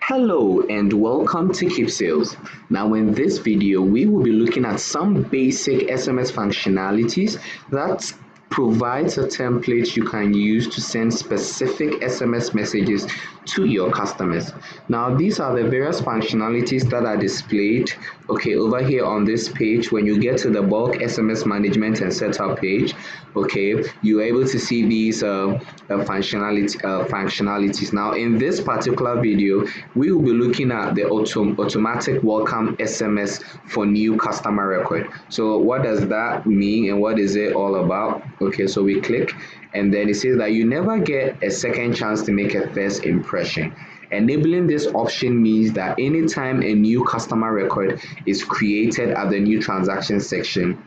Hello and welcome to Keepsales. Now in this video, we will be looking at some basic SMS functionalities that provides a template you can use to send specific SMS messages to your customers. Now these are the various functionalities that are displayed over here on this page. When you get to the bulk SMS management and setup page, you're able to see these functionalities. Now in this particular video, we will be looking at the automatic welcome SMS for new customer record. So what does that mean and what is it all about? So we click and then it says that you never get a second chance to make a first impression. Enabling this option means that anytime a new customer record is created at the new transaction section,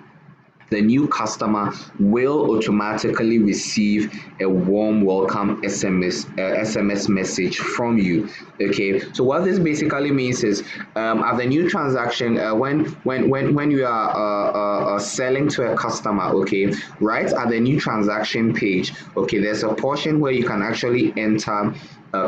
the new customer will automatically receive a warm welcome SMS message from you. So what this basically means is at the new transaction, when you are selling to a customer, right at the new transaction page, there's a portion where you can actually enter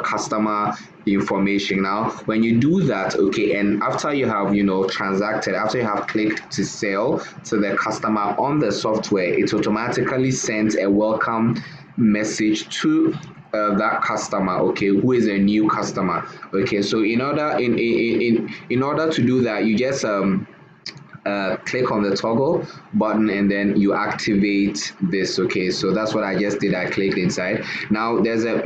customer information. Now when you do that, and after you have transacted, after you have clicked to sell to the customer on the software, it automatically sends a welcome message to that customer, who is a new customer. So in order to do that, you just click on the toggle button and then you activate this. So that's what I just did. I clicked inside. Now there's a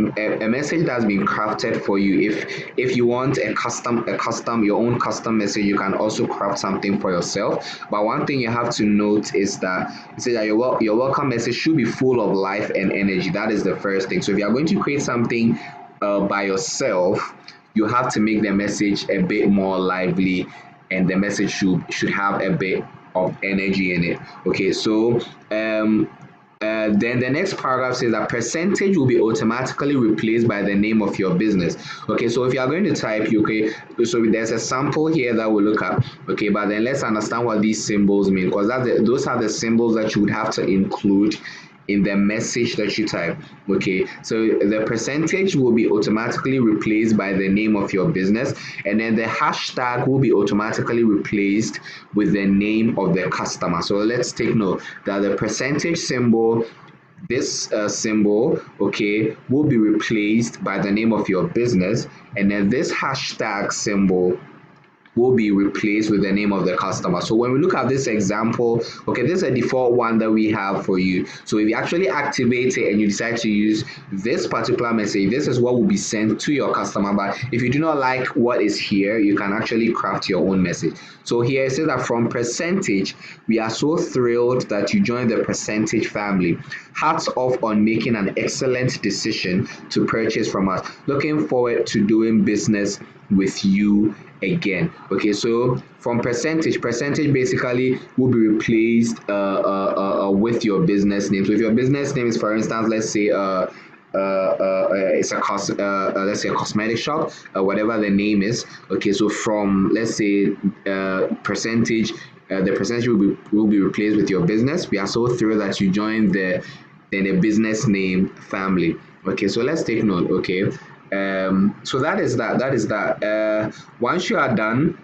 message that's been crafted for you. If you want your own custom message, you can also craft something for yourself. But one thing you have to note is that it says that your welcome message should be full of life and energy. That is the first thing. So if you are going to create something by yourself, you have to make the message a bit more lively, and the message should have a bit of energy in it. So then the next paragraph says that percentage will be automatically replaced by the name of your business. So if you are going to type, so there's a sample here that we'll look at. But then let's understand what these symbols mean, because those are the symbols that you would have to include in the message that you type. So the percentage will be automatically replaced by the name of your business, and then the hashtag will be automatically replaced with the name of the customer. So let's take note that the percentage symbol, this symbol, will be replaced by the name of your business, and then this hashtag symbol will be replaced with the name of the customer. So when we look at this example, this is a default one that we have for you. So if you actually activate it and you decide to use this particular message, this is what will be sent to your customer. But if you do not like what is here, you can actually craft your own message. So here it says that from Percentage, we are so thrilled that you joined the Percentage family. Hats off on making an excellent decision to purchase from us. Looking forward to doing business with you again. So from percentage basically will be replaced with your business name. So if your business name is, for instance, let's say it's a let's say a cosmetic shop, whatever the name is. So from, let's say, percentage, the percentage will be replaced with your business. We are so thrilled that you joined the business name family. So let's take note. So that is that. Once you are done,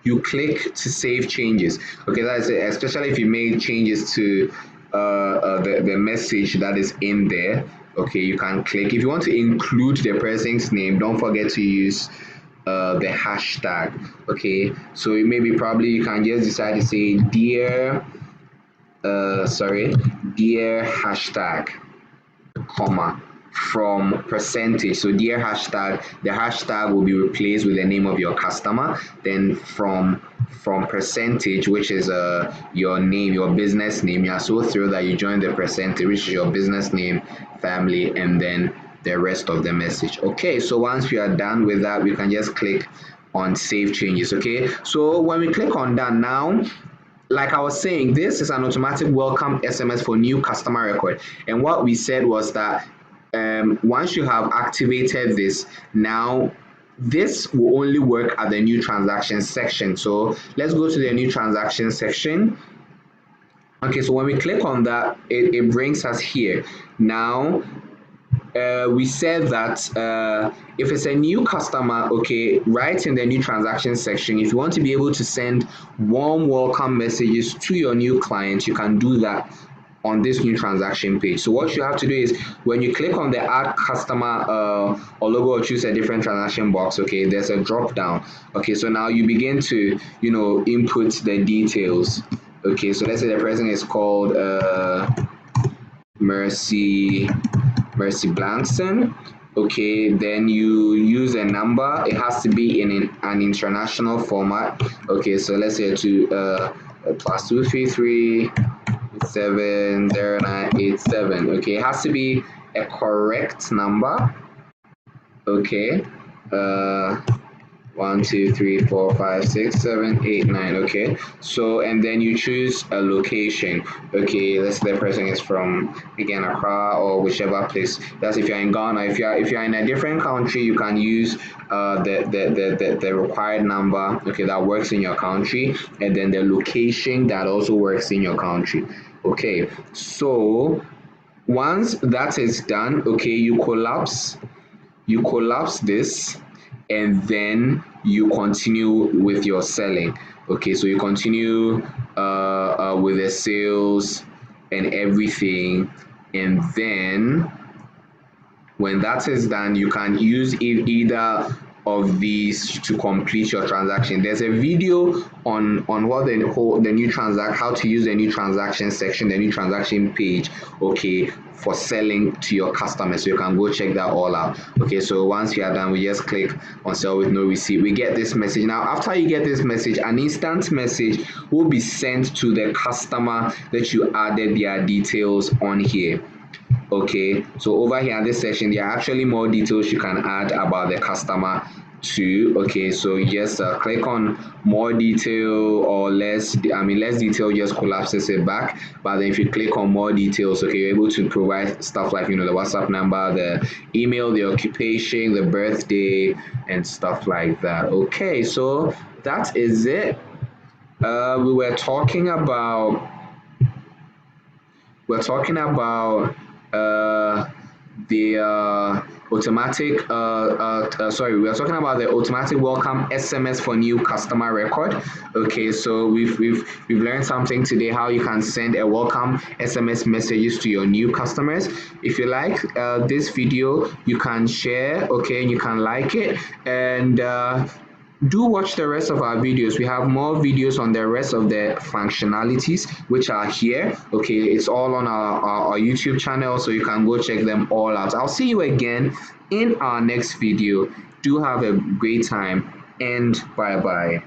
you click to save changes. That's it. Especially if you made changes to the message that is in there. You can click. If you want to include the person's name, don't forget to use the hashtag. So probably you can just decide to say dear hashtag, comma, from percentage. So dear hashtag, the hashtag will be replaced with the name of your customer. Then from percentage, which is your name, your business name. You are so thrilled that you joined the Percentage, which is your business name family, and then the rest of the message. So once we are done with that, we can just click on save changes. So when we click on done now, like I was saying, this is an automatic welcome SMS for new customer record. And what we said was that once you have activated this, now this will only work at the new transaction section. So let's go to the new transaction section. So when we click on that, it brings us here. Now we said that if it's a new customer, okay, right in the new transaction section, if you want to be able to send warm welcome messages to your new client, you can do that on this new transaction page. So what you have to do is when you click on the add customer or logo or choose a different transaction box, okay, there's a drop down. Okay, so now you begin to, input the details. Okay, so let's say the person is called Mercy Blankson. Okay, then you use a number. It has to be in an international format. Okay, so let's say to +233 70987. Okay, it has to be a correct number. Okay, uh 1 2 3 4 5 6 7 8 9. Okay, so and then you choose a location. Okay, let's say the person is from again Accra or whichever place. That's if you're in Ghana. If you're in a different country, you can use the required number, okay, that works in your country, and then the location that also works in your country. Okay, so once that is done, okay, you collapse this, and then you continue with your selling. Okay, so you continue with the sales and everything, and then when that is done, you can use either of these to complete your transaction. There's a video on what the new transaction, how to use the new transaction section, the new transaction page, okay, for selling to your customers. So you can go check that all out. Okay, so once we are done, we just click on sell with no receipt. We get this message. Now, after you get this message, an instant message will be sent to the customer that you added their details on here. Okay, so over here in this section, there are actually more details you can add about the customer too. Okay, so just click on more detail or less detail just collapses it back. But then if you click on more details, okay, you're able to provide stuff like, the WhatsApp number, the email, the occupation, the birthday, and stuff like that. Okay, so that is it. We were talking about the automatic we are talking about the automatic welcome SMS for new customer record. Okay, so we've learned something today, how you can send a welcome SMS messages to your new customers. If you like this video, you can share, okay, and you can like it, and do watch the rest of our videos. We have more videos on the rest of the functionalities which are here. Okay, it's all on our YouTube channel, so you can go check them all out. I'll see you again in our next video. Do have a great time, and bye bye.